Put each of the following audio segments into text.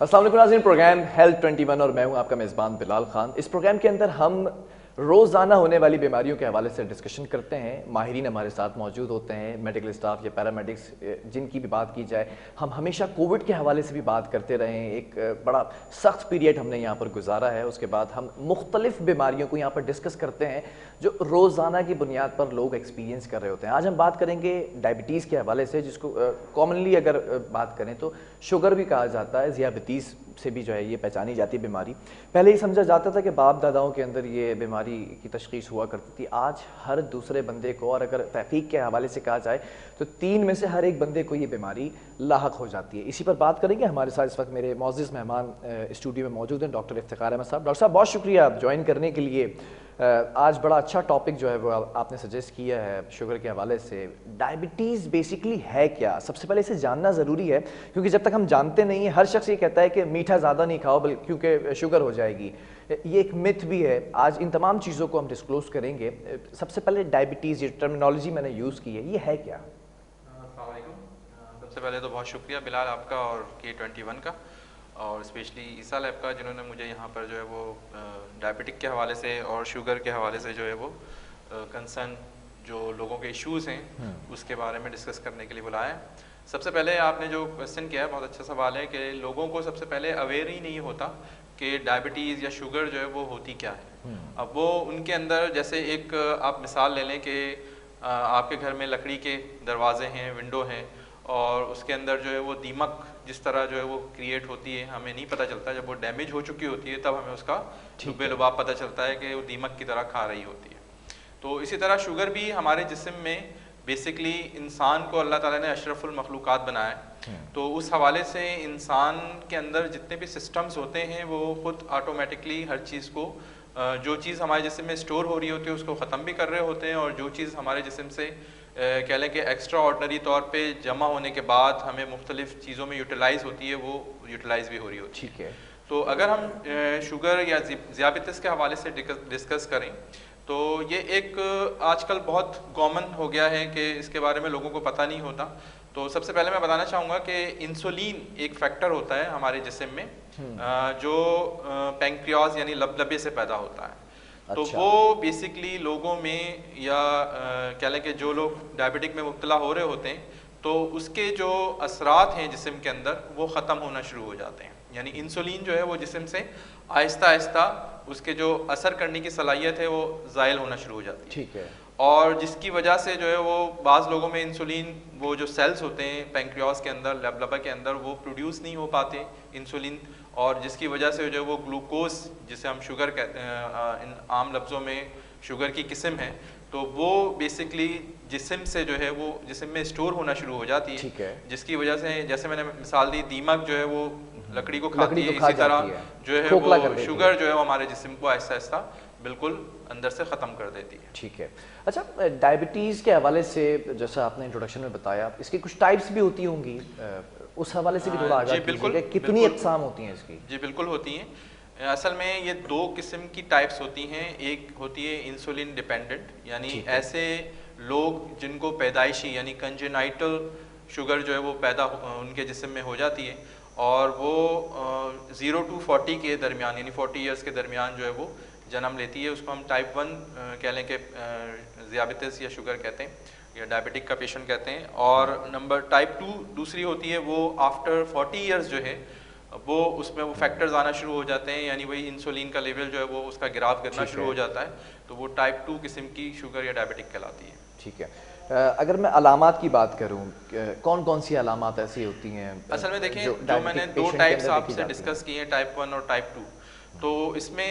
अस्सलाम वालेकुम नाज़रीन, प्रोग्राम हेल्थ 21 और मैं हूं आपका मेज़बान बिलाल खान। इस प्रोग्राम के अंदर हम रोज़ाना होने वाली बीमारियों के हवाले से डिस्कशन करते हैं। माहिरीन हमारे साथ मौजूद होते हैं, मेडिकल स्टाफ या पैरामेडिक्स, जिनकी भी बात की जाए। हम हमेशा कोविड के हवाले से भी बात करते रहे हैं। एक बड़ा सख्त पीरियड हमने यहाँ पर गुजारा है। उसके बाद हम मुख्तलिफ बीमारियों को यहाँ पर डिस्कस करते हैं जो रोज़ाना की बुनियाद पर लोग एक्सपीरियंस कर रहे होते हैं। आज हम बात करेंगे डायबिटीज़ के हवाले से, जिसको कॉमनली अगर बात करें तो शुगर भी कहा जाता है। ज़ियाबतीस से भी जो है ये पहचानी जाती है बीमारी। पहले ही समझा जाता था कि बाप दादाओं के अंदर ये बीमारी की तशख़ीस हुआ करती थी। आज हर दूसरे बंदे को, और अगर तहक़ीक़ के हवाले से कहा जाए तो 3 में से हर एक बंदे को ये बीमारी लाहक हो जाती है। इसी पर बात करेंगे। हमारे साथ इस वक्त मेरे मौजूद मेहमान स्टूडियो में मौजूद हैं, डॉक्टर इफ्तिखार अहमद साहब। डॉक्टर साहब, बहुत शुक्रिया ज्वाइन करने के लिए। आज बड़ा अच्छा टॉपिक जो है वो आपने सजेस्ट किया है शुगर के हवाले से। डायबिटीज़ बेसिकली है क्या? सबसे पहले इसे जानना ज़रूरी है, क्योंकि जब तक हम जानते नहीं हैं, हर शख्स ये कहता है कि मीठा ज़्यादा नहीं खाओ बल्कि क्योंकि शुगर हो जाएगी। ये एक मिथ भी है। आज इन तमाम चीज़ों को हम डिस्क्लोज़ करेंगे। सबसे पहले डायबिटीज़, ये टर्मिनोलॉजी मैंने यूज़ की है, ये है क्या? अस्सलाम वालेकुम। सबसे पहले तो बहुत शुक्रिया बिलाल आपका और K21 का, और स्पेशली ईसा लैब का, जिन्होंने मुझे यहाँ पर जो है वो डायबिटिक के हवाले से और शुगर के हवाले से जो है वो कंसर्न जो लोगों के इश्यूज़ हैं उसके बारे में डिस्कस करने के लिए बुलाया है। सबसे पहले आपने जो क्वेश्चन किया है बहुत अच्छा सवाल है कि लोगों को सबसे पहले अवेयर ही नहीं होता कि डायबिटीज़ या शुगर जो है वो होती क्या है। अब वो उनके अंदर, जैसे एक आप मिसाल ले लें कि आपके घर में लकड़ी के दरवाजे हैं, विंडो हैं, और उसके अंदर जो है वो दीमक जिस तरह जो है वो क्रिएट होती है, हमें नहीं पता चलता। जब वो डैमेज हो चुकी होती है तब हमें उसका लुबे लुबाब पता चलता है कि वो दीमक की तरह खा रही होती है। तो इसी तरह शुगर भी हमारे जिस्म में, बेसिकली इंसान को अल्लाह ताला ने अशरफुल मखलूक़ात बनाया है, तो उस हवाले से इंसान के अंदर जितने भी सिस्टम्स होते हैं वो ख़ुद ऑटोमेटिकली हर चीज़ को, जो चीज़ हमारे जिस्म में स्टोर हो रही होती है उसको ख़त्म भी कर रहे होते हैं, और जो चीज़ हमारे जिस्म से कह लें कि एक्स्ट्रा ऑर्डनरी तौर पे जमा होने के बाद हमें मुख्तलिफ़ चीज़ों में यूटिलाइज़ होती है, वो यूटिलाइज़ भी हो रही होती है। ठीक है। तो अगर हम शुगर या ज़ियाबतीस के हवाले से डिस्कस करें तो ये एक आजकल बहुत कॉमन हो गया है कि इसके बारे में लोगों को पता नहीं होता। तो सबसे पहले मैं बताना चाहूँगा कि इंसुलिन एक फैक्टर होता है हमारे जिस्म में, जो पैंक्रियाज यानी लबलबे से पैदा होता है। तो अच्छा। वो बेसिकली लोगों में, या कह लें कि जो लोग डायबिटिक में मुब्तला हो रहे होते हैं, तो उसके जो असरात हैं जिस्म के अंदर वो ख़त्म होना शुरू हो जाते हैं। यानी इंसुलिन जो है वो जिस्म से आहिस्ता आहिस्ता उसके जो असर करने की सलाहियत है वो ज़ायल होना शुरू हो जाती है। ठीक है। और जिसकी वजह से जो है वो बाज़ लोगों में इंसुलिन, वो जो सेल्स होते हैं पैंक्रियाज के अंदर, लबलबा के अंदर, वो प्रोड्यूस नहीं हो पाते इंसुलिन, और जिसकी वजह से जो है वो ग्लूकोज, जिसे हम शुगर कहते हैं, इन आम लफ्ज़ों में शुगर की किस्म है, तो वो बेसिकली जिस्म से जो है वो जिस्म में स्टोर होना शुरू हो जाती है। ठीक है। जिसकी वजह से, जैसे मैंने मिसाल दी, दीमक जो है वो लकड़ी को खाती है, खा इसी तरह जाती है, जो है खोखला कर वो देती शुगर जो है वो हमारे जिस्म को आहिस्ता आहिस्ता बिल्कुल अंदर से ख़त्म कर देती है। ठीक है। अच्छा, डायबिटीज़ के हवाले से जैसा आपने इंट्रोडक्शन में बताया, इसकी कुछ टाइप्स भी होती होंगी, उस हवाले से भी थोड़ा आगाह कीजिएगा। कितनी अक़साम होती हैं इसकी? जी बिल्कुल होती हैं। असल में ये 2 किस्म की टाइप्स होती हैं। एक होती है इंसुलिन डिपेंडेंट, यानी ऐसे लोग जिनको पैदाइशी यानी कंजेनाइटल शुगर जो है वो पैदा उनके जिस्म में हो जाती है, और वो 0 to 40 के दरमियान, यानी 40 ईयर्स के दरमियान जो है वो जन्म लेती है। उसको हम टाइप 1 कह लें कि ज़ियाबतीस या शुगर कहते हैं, या डायबिटिक का पेशेंट कहते हैं। और नंबर टाइप 2 दूसरी होती है, वो आफ्टर 40 ईयर्स जो है वो उसमें वो फैक्टर्स आना शुरू हो जाते हैं, यानी वही इंसुलिन का लेवल जो है वो उसका गिराव करना शुरू हो जाता है, तो वो टाइप 2 किस्म की शुगर या डायबिटिक कहलाती है। ठीक है। अगर मैं अलामात की बात करूं, कौन कौन सी अलामात ऐसी होती हैं? असल में देखें, जो मैंने 2 टाइप्स आपसे डिस्कस किए हैं, टाइप 1 और टाइप 2, तो इसमें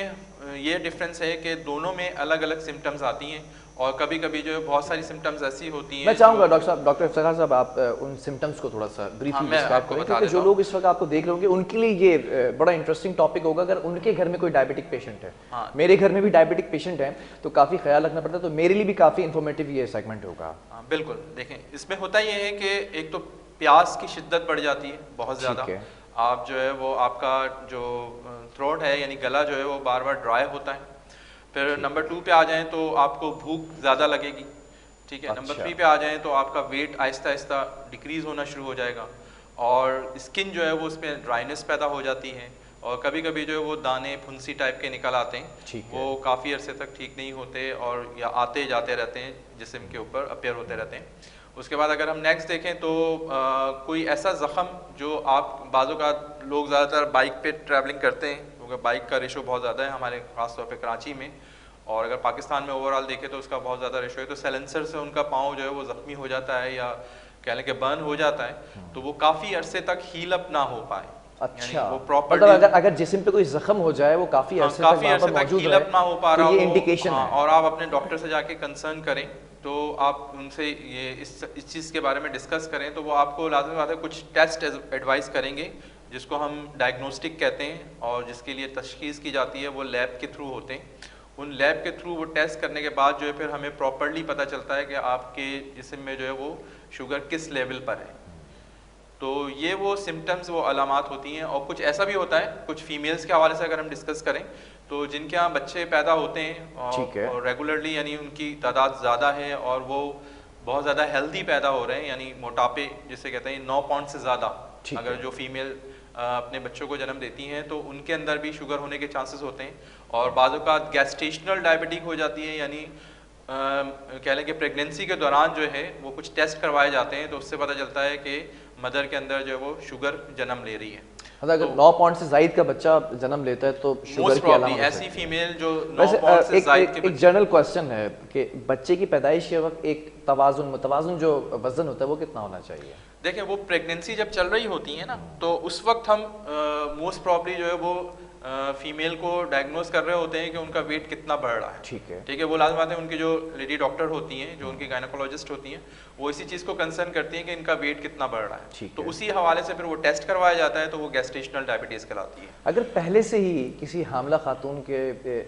ये डिफरेंस है कि दोनों में अलग अलग सिम्टम्स आती हैं, और कभी कभी जो है बहुत सारी सिम्टम्स ऐसी होती हैं। मैं चाहूँगा डॉक्टर इफ्तिखार साहब, आप उन सिम्टम्स को थोड़ा सा ब्रीफली डिस्क्राइब करें, क्योंकि जो लोग इस वक्त आपको देख रहे होंगे उनके लिए ये बड़ा इंटरेस्टिंग टॉपिक होगा। अगर उनके घर में कोई डायबिटिक पेशेंट है, मेरे घर में भी डायबिटिक पेशेंट है, तो काफ़ी ख्याल रखना पड़ता है, तो मेरे लिए भी काफ़ी इन्फॉर्मेटिव ये सेगमेंट होगा। हाँ बिल्कुल। देखें, इसमें होता ये है कि एक तो प्यास की शिद्दत बढ़ जाती है बहुत ज़्यादा। आप जो है वो आपका जो थ्रोट है यानी गला जो है वो बार बार ड्राई होता है। फिर नंबर 2 पे आ जाएं तो आपको भूख ज़्यादा लगेगी। ठीक है। नंबर 3 पे आ जाएं तो आपका वेट आहिस्ता आहिस्ता डिक्रीज़ होना शुरू हो जाएगा। और स्किन जो है वो उसमें ड्राइनेस पैदा हो जाती है, और कभी कभी जो है वो दाने फुंसी टाइप के निकल आते हैं, वो काफ़ी अरसे तक ठीक नहीं होते और या आते जाते रहते हैं, जिस्म के ऊपर अपेयर होते रहते हैं। उसके बाद अगर हम नेक्स्ट देखें तो कोई ऐसा ज़ख़म जो आप बाज़ों का लोग ज़्यादातर बाइक पे ट्रैवलिंग करते हैं, क्योंकि बाइक का रेशो बहुत ज़्यादा है हमारे ख़ास तौर पे कराची में, और अगर पाकिस्तान में ओवरऑल देखें तो उसका बहुत ज़्यादा रेशो है। तो साइलेंसर से उनका पाँव जो है वो ज़ख्मी हो जाता है या कह लें कि बर्न हो जाता है, तो वो काफ़ी अरसे तक हील अप ना हो पाए। अच्छा, वो प्रॉपर मतलब अगर जिस्म पे कोई जख्म हो जाए वो काफी अरसे तक हील अप ना हो पा रहा हो, ये इंडिकेशन है। और आप अपने डॉक्टर से जाके कंसर्न करें, तो आप उनसे ये इस चीज़ के बारे में डिस्कस करें, तो वो आपको लाज़मी बात है कुछ टेस्ट एडवाइस करेंगे जिसको हम डायग्नोस्टिक कहते हैं, और जिसके लिए तशख़ीस की जाती है वो लैब के थ्रू होते हैं। उन लैब के थ्रू वो टेस्ट करने के बाद जो है फिर हमें प्रॉपर्ली पता चलता है कि आपके जिस्म में जो है वो शुगर किस लेवल पर है। तो ये वो सिम्टम्स, वो अलामात होती हैं। और कुछ ऐसा भी होता है, कुछ फीमेल्स के हवाले से अगर हम डिस्कस करें तो जिनके यहाँ बच्चे पैदा होते हैं और रेगुलरली, यानी उनकी तादाद ज़्यादा है और वो बहुत ज़्यादा हेल्दी पैदा हो रहे हैं, यानी मोटापे जिसे कहते हैं 9 पाउंड से ज़्यादा, अगर जो फीमेल अपने बच्चों को जन्म देती हैं तो उनके अंदर भी शुगर होने के चांसेस होते हैं। और बाज़ औक़ात गैस्टेशनल डायबिटिक हो जाती है, यानी कह लें कि प्रेगनेंसी के दौरान जो है वो कुछ टेस्ट करवाए जाते हैं, तो उससे पता चलता है कि मदर के अंदर जो है वो शुगर जन्म ले रही है। अगर 9 पाउंड से ज़ायद का बच्चा जन्म लेता है तो शुगर की अलामत ऐसी फीमेल जो 9 पाउंड से ज़ायद के एक जनरल क्वेश्चन है कि बच्चे की पैदाइश के वक्त एक मुतवाज़ुन जो वजन होता है वो कितना होना चाहिए? देखें, वो प्रेगनेंसी जब चल रही होती है ना, तो उस वक्त हम मोस्ट प्रॉब्ली जो है वो फीमेल को डायग्नोस कर रहे होते हैं कि उनका वेट कितना बढ़ रहा है। ठीक है, वो लाज़मी बात है, उनकी जो लेडी डॉक्टर होती हैं, जो उनकी गायनोकोलॉजिस्ट होती हैं, वो इसी चीज़ को कंसर्न करती हैं कि इनका वेट कितना बढ़ रहा है। तो उसी हवाले से फिर वो टेस्ट करवाया जाता है, तो वो गैस्टेशनल डायबिटीज़ कहलाती है। अगर पहले से ही किसी हामला खातून के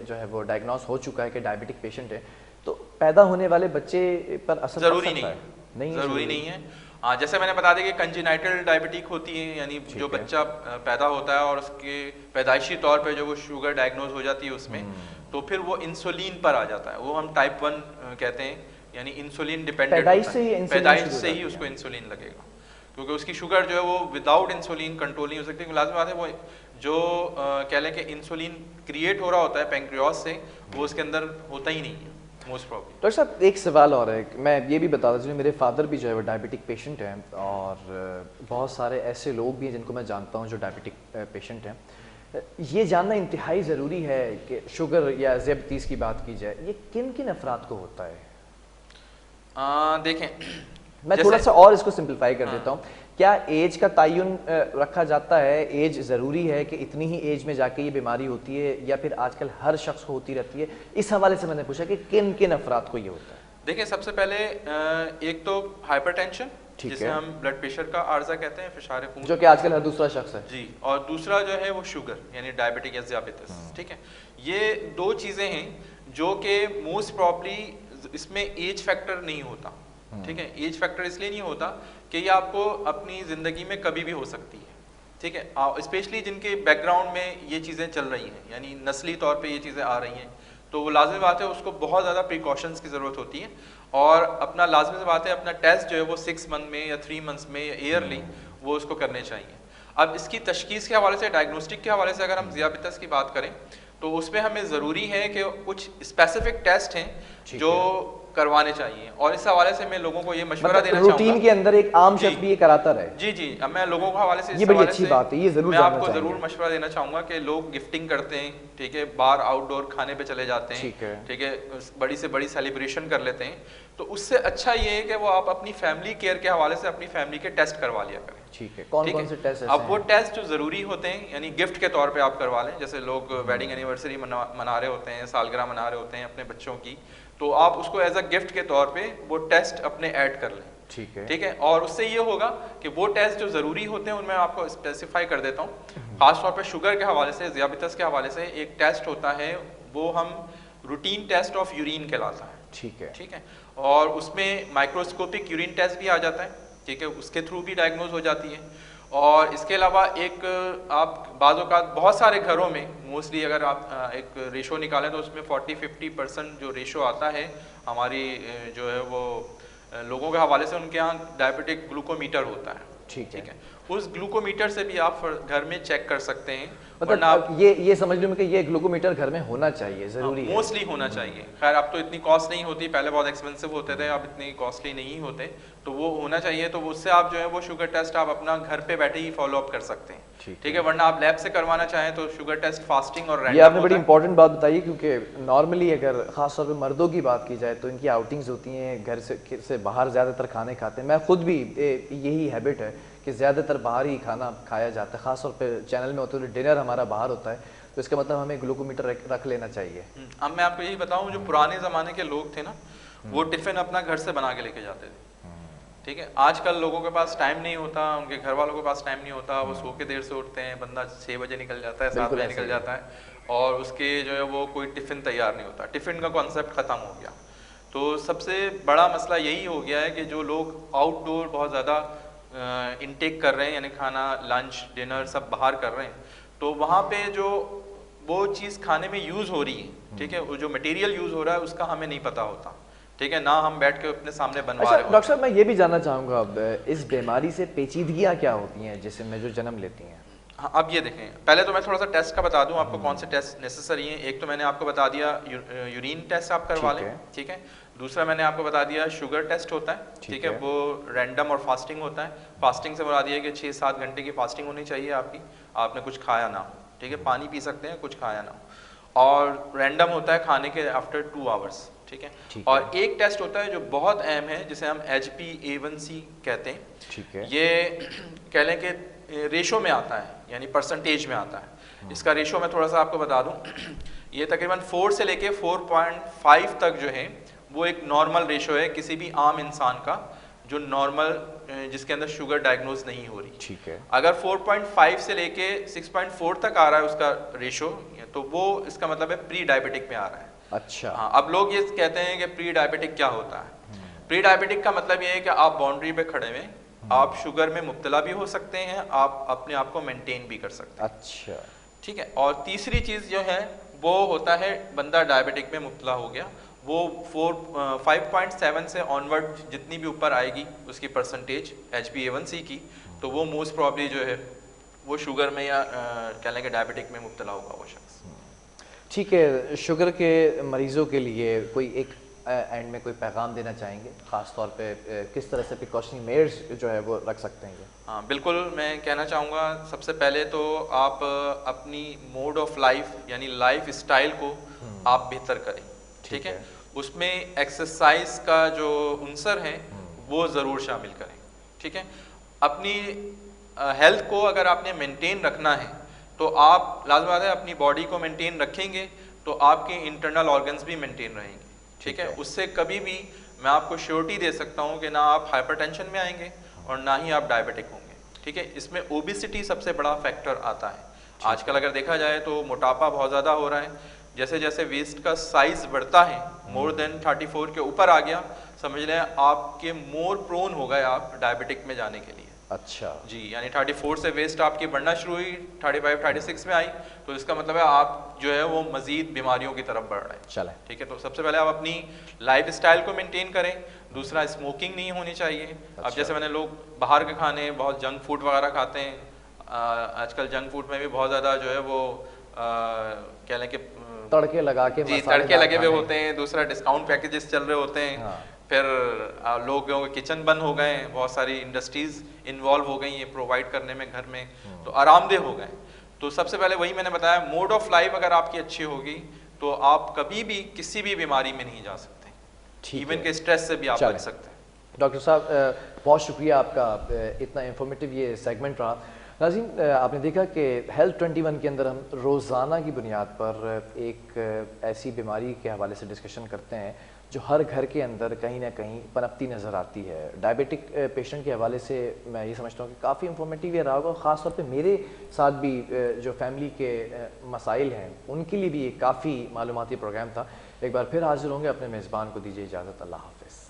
जो है वो डायग्नोस हो चुका है कि डायबिटिक पेशेंट है, तो पैदा होने वाले बच्चे पर असर ज़रूरी नहीं है। जैसे मैंने बता दिया कि कंजेनाइटल डायबिटिक होती है, यानी जो बच्चा पैदा होता है और उसके पैदाइशी तौर पे जो वो शुगर डायग्नोज हो जाती है उसमें, तो फिर वो इंसुलिन पर आ जाता है, वो हम टाइप 1 कहते हैं, यानी इंसुलिन डिपेंडेंट पैदाइश से ही उसको इंसुलिन लगेगा, क्योंकि उसकी शुगर जो है वो विदाउट इंसुलिन कंट्रोल नहीं हो सकती। लाज़मी बात है वो जो कह लें कि इंसुलिन क्रिएट हो रहा होता है पैंक्रियास से, वो उसके अंदर होता ही नहीं है मोस्ट प्रॉब्लम। डॉक्टर साहब, एक सवाल और है, मैं ये भी बता दूँ, मेरे फादर भी जो है वो डायबिटिक पेशेंट हैं और बहुत सारे ऐसे लोग भी हैं जिनको मैं जानता हूँ जो डायबिटिक पेशेंट हैं। ये जानना इंतहाई ज़रूरी है कि शुगर या ज़ियाबतीस की बात की जाए, ये किन किन अफराद को होता है? देखें, मैं थोड़ा सा और इसको सिंप्लीफाई कर देता हूँ। क्या एज का तयन रखा जाता है? एज ज़रूरी है कि इतनी ही एज में जाके ये बीमारी होती है, या फिर आजकल हर शख्स को होती रहती है? इस हवाले से मैंने पूछा कि किन किन अफराद को ये होता है। देखिए, सबसे पहले एक तो हाइपरटेंशन, जिसे हम ब्लड प्रेशर का आर्जा कहते हैं, फिशार खून, जो कि आजकल हर दूसरा शख्स है जी। और दूसरा जो है वो शुगर, यानी डायबिटिक या ज़ियाबतीस। ठीक है, ये दो चीज़ें हैं जो कि मोस्ट प्रॉब्ली इसमें एज फैक्टर नहीं होता। ठीक है, एज फैक्टर इसलिए नहीं होता कि ये आपको अपनी ज़िंदगी में कभी भी हो सकती है। ठीक है, स्पेशली जिनके बैकग्राउंड में ये चीज़ें चल रही हैं, यानी नस्ली तौर पे ये चीज़ें आ रही हैं, तो वो लाजमी बात है उसको बहुत ज़्यादा प्रिकॉशंस की ज़रूरत होती है। और अपना लाजमी बात है अपना टेस्ट जो है वो 6 मंथ में या 3 मंथ्स में या ईयरली वो उसको करने चाहिए। अब इसकी तशखीस के हवाले से, डायग्नोस्टिक के हवाले से अगर हम ज़ियाबतीस की बात करें तो उसमें हमें ज़रूरी है कि कुछ स्पेसिफिक टेस्ट हैं जो करवाने चाहिए, और इस हवाले से मैं लोगों को ये मशवरा देना चाहूँगा, रूटीन के अंदर एक आम शख्स भी ये कराता रहे। जी, अब मैं लोगों के हवाले से ये बड़ी अच्छी बात है, ये जरूर मैं आपको ज़रूर मशवरा देना चाहूँगा कि लोग गिफ्टिंग करते हैं, ठीक है, बाहर आउटडोर खाने पे चले जाते हैं, ठीक है, बड़ी से बड़ी सेलिब्रेशन कर लेते हैं, तो उससे अच्छा ये है कि वो आप अपनी फैमिली केयर के हवाले से अपनी फैमिली के टेस्ट करवा लिया करें। ठीक है, कौन से टेस्ट? अब वो टेस्ट जो ज़रूरी होते हैं, यानी गिफ्ट के तौर पे आप करवा लें, जैसे लोग वेडिंग एनिवर्सरी मना रहे होते हैं, सालगिरह मना रहे होते हैं अपने बच्चों की, तो आप उसको एज अ गिफ्ट के तौर पे वो टेस्ट अपने ऐड कर लें। ठीक है, और उससे ये होगा कि वो टेस्ट जो ज़रूरी होते हैं उनमें आपको स्पेसिफाई कर देता हूँ। ख़ास तौर पे शुगर के हवाले से, ज़ियाबतीस के हवाले से एक टेस्ट होता है, वो हम रूटीन टेस्ट ऑफ यूरिन कहलाता है। ठीक है, और उसमें माइक्रोस्कोपिक यूरिन टेस्ट भी आ जाता है। ठीक है, उसके थ्रू भी डायग्नोज हो जाती है। और इसके अलावा एक आप बाज़ औक़ात बहुत सारे घरों में मोस्टली अगर आप एक रेशो निकालें तो उसमें 40-50% जो रेशो आता है हमारी जो है वो लोगों के हवाले से, उनके यहाँ डायबिटिक ग्लूकोमीटर होता है। ठीक है, उस ग्लूकोमीटर से भी आप घर में चेक कर सकते हैं। मतलब आप ये समझ लो कि ये ग्लूकोमीटर घर में होना चाहिए, जरूरी है, मोस्टली होना चाहिए। खैर अब तो इतनी कॉस्ट नहीं होती, पहले बहुत एक्सपेंसिव होते थे, अब इतनी कॉस्टली नहीं होते, तो वो होना चाहिए। तो उससे आप जो है वो शुगर टेस्ट आप अपना घर पे बैठे ही फॉलो अप कर सकते हैं, ठीक है। वरना आप लैब से करवाना चाहें तो शुगर टेस्ट फास्टिंग और ये आपने बड़ी इंपॉर्टेंट बात बताई, क्योंकि नॉर्मली अगर खासतौर पे मर्दों की बात की जाए तो इनकी आउटिंग्स होती हैं, घर से बाहर ज़्यादातर खाने खाते हैं। मैं खुद भी यही हैबिट है कि ज़्यादातर बाहर ही खाना खाया जाता है, खासतौर पे चैनल में होते हैं, डिनर हमारा बाहर होता है, तो इसका मतलब हमें ग्लूकोमीटर रख लेना चाहिए। अब मैं आपको यही बताऊं, जो पुराने ज़माने के लोग थे ना, वो टिफ़िन अपना घर से बना के लेके जाते थे, ठीक है। आजकल लोगों के पास टाइम नहीं होता, उनके घर वालों के पास टाइम नहीं होता, वो सो के देर से उठते हैं, बंदा 6 बजे निकल जाता है, 7 बजे निकल जाता है, और उसके जो है वो कोई टिफ़िन तैयार नहीं होता, टिफ़िन का कॉन्सेप्ट ख़त्म हो गया। तो सबसे बड़ा मसला यही हो गया है कि जो लोग आउटडोर बहुत ज़्यादा इनटेक कर रहे हैं, यानी खाना, लंच, डिनर सब बाहर कर रहे हैं, तो वहाँ पे जो वो चीज़ खाने में यूज़ हो रही है, ठीक है, वो जो मटेरियल यूज़ हो रहा है उसका हमें नहीं पता होता, ठीक है, ना हम बैठ के अपने सामने बनवा रहे हैं। डॉक्टर साहब, मैं ये भी जानना चाहूँगा, अब इस बीमारी से पेचीदगियाँ क्या होती हैं जिसमें जो जन्म लेती हैं? हाँ, अब ये देखें, पहले तो मैं थोड़ा सा टेस्ट का बता दूं आपको, कौन से टेस्ट नेसेसरी हैं। एक तो मैंने आपको बता दिया यूरिन टेस्ट आप करवा लें, ठीक है। दूसरा मैंने आपको बता दिया शुगर टेस्ट होता है, ठीक है, वो रैंडम और फास्टिंग होता है। फास्टिंग से बता दिया कि 6-7 घंटे की फास्टिंग होनी चाहिए आपकी, आपने कुछ खाया ना हो, ठीक है, पानी पी सकते हैं, कुछ खाया ना हो। और रैंडम होता है खाने के आफ्टर 2 आवर्स, ठीक है। और एक टेस्ट होता है जो बहुत अहम है, जिसे हम HbA1c कहते हैं, ठीक है। ये कह लें कि रेशो में आता है, यानी परसेंटेज में आता है। इसका रेशो मैं थोड़ा सा आपको बता दूं, ये तकरीबन 4 से लेके 4.5 तक जो है वो एक नॉर्मल रेशो है किसी भी आम इंसान का, जो नॉर्मल, जिसके अंदर शुगर डायग्नोज नहीं हो रही, ठीक है। अगर 4.5 से लेके 6.4 तक आ रहा है उसका रेशो, तो वो इसका मतलब है प्री डायबिटिक में आ रहा है। अच्छा, हाँ, अब लोग ये कहते हैं कि प्री डायबिटिक क्या होता है। प्री डायबिटिक का मतलब ये है कि आप बाउंड्री पे खड़े हुए, आप शुगर में मुब्तला भी हो सकते हैं, आप अपने आप को मेंटेन भी कर सकते हैं। अच्छा, ठीक है। और तीसरी चीज़ जो है वो होता है, बंदा डायबिटिक में मुब्तला हो गया, वो 5.7 से ऑनवर्ड जितनी भी ऊपर आएगी उसकी परसेंटेज HbA1c की, तो वो मोस्ट प्रॉब्ली जो है वो शुगर में या कह लें कि डायबिटिक में मुब्तला होगा वो शख्स। ठीक है। शुगर के मरीज़ों के लिए कोई एक एंड में कोई पैगाम देना चाहेंगे, ख़ास तौर पे किस तरह से प्रिकॉशनरी मेयर्स जो है वो रख सकते हैं? हाँ बिल्कुल, मैं कहना चाहूँगा सबसे पहले तो आप अपनी मोड ऑफ लाइफ यानी लाइफ स्टाइल को आप बेहतर करें, ठीक है। उसमें एक्सरसाइज का जो उनसर है वो ज़रूर शामिल करें, ठीक है। अपनी हेल्थ को अगर आपने मेंटेन रखना है तो आप लाज़मी बात है अपनी बॉडी को मेंटेन रखेंगे तो आपके इंटरनल ऑर्गन्स भी मेंटेन रहेंगे, ठीक है। उससे कभी भी मैं आपको श्योरिटी दे सकता हूँ कि ना आप हाइपरटेंशन में आएंगे और ना ही आप डायबिटिक होंगे, ठीक है। इसमें ओबेसिटी सबसे बड़ा फैक्टर आता है। आजकल अगर देखा जाए तो मोटापा बहुत ज़्यादा हो रहा है, जैसे जैसे वेस्ट का साइज बढ़ता है, मोर देन 34 के ऊपर आ गया, समझ लें आपके मोर प्रोन हो गए आप डायबिटिक में जाने के लिए। अच्छा जी, यानी 34 से वेस्ट आपकी बढ़ना शुरू हुई, 35, 36 में आई, तो इसका मतलब है आप जो है वो मजीद बीमारियों की तरफ बढ़ रहे हैं। चलें, ठीक है। तो सबसे पहले आप अपनी लाइफ स्टाइल को मेंटेन करें। दूसरा, स्मोकिंग नहीं होनी चाहिए। अच्छा। अब जैसे मैंने लोग बाहर के खाने, बहुत जंक फूड वगैरह खाते हैं, आजकल जंक फूड में भी बहुत ज़्यादा जो है वो कह लें कि तड़के लगा के, जी तड़के लगे हुए होते हैं। दूसरा, डिस्काउंट पैकेजेस चल रहे होते हैं। हाँ। फिर लोगों के किचन बंद हो गए, बहुत सारी इंडस्ट्रीज इन्वॉल्व हो गई हैं प्रोवाइड करने में घर में, तो आरामदेह हो गए। तो सबसे पहले वही मैंने बताया, मोड ऑफ लाइफ अगर आपकी अच्छी होगी तो आप कभी भी किसी भी बीमारी में नहीं जा सकते, इवन के स्ट्रेस से भी आप बच सकते हैं। डॉक्टर साहब बहुत शुक्रिया आपका, इतना इंफॉर्मेटिव ये सेगमेंट रहा। नाज़रीन, आपने देखा कि हेल्थ 21 के अंदर हम रोज़ाना की बुनियाद पर एक ऐसी बीमारी के हवाले से डिस्कशन करते हैं जो हर घर के अंदर कहीं ना कहीं पनपती नज़र आती है। डायबिटिक पेशेंट के हवाले से मैं ये समझता हूँ कि काफ़ी इंफॉर्मेटिव ये रहा होगा, ख़ास तौर पे मेरे साथ भी जो फैमिली के मसाइल हैं उनके लिए भी ये काफ़ी मालूमाती प्रोग्राम था। एक बार फिर हाजिर होंगे, अपने मेज़बान को दीजिए इजाज़त। अल्लाह हाफ़िज़।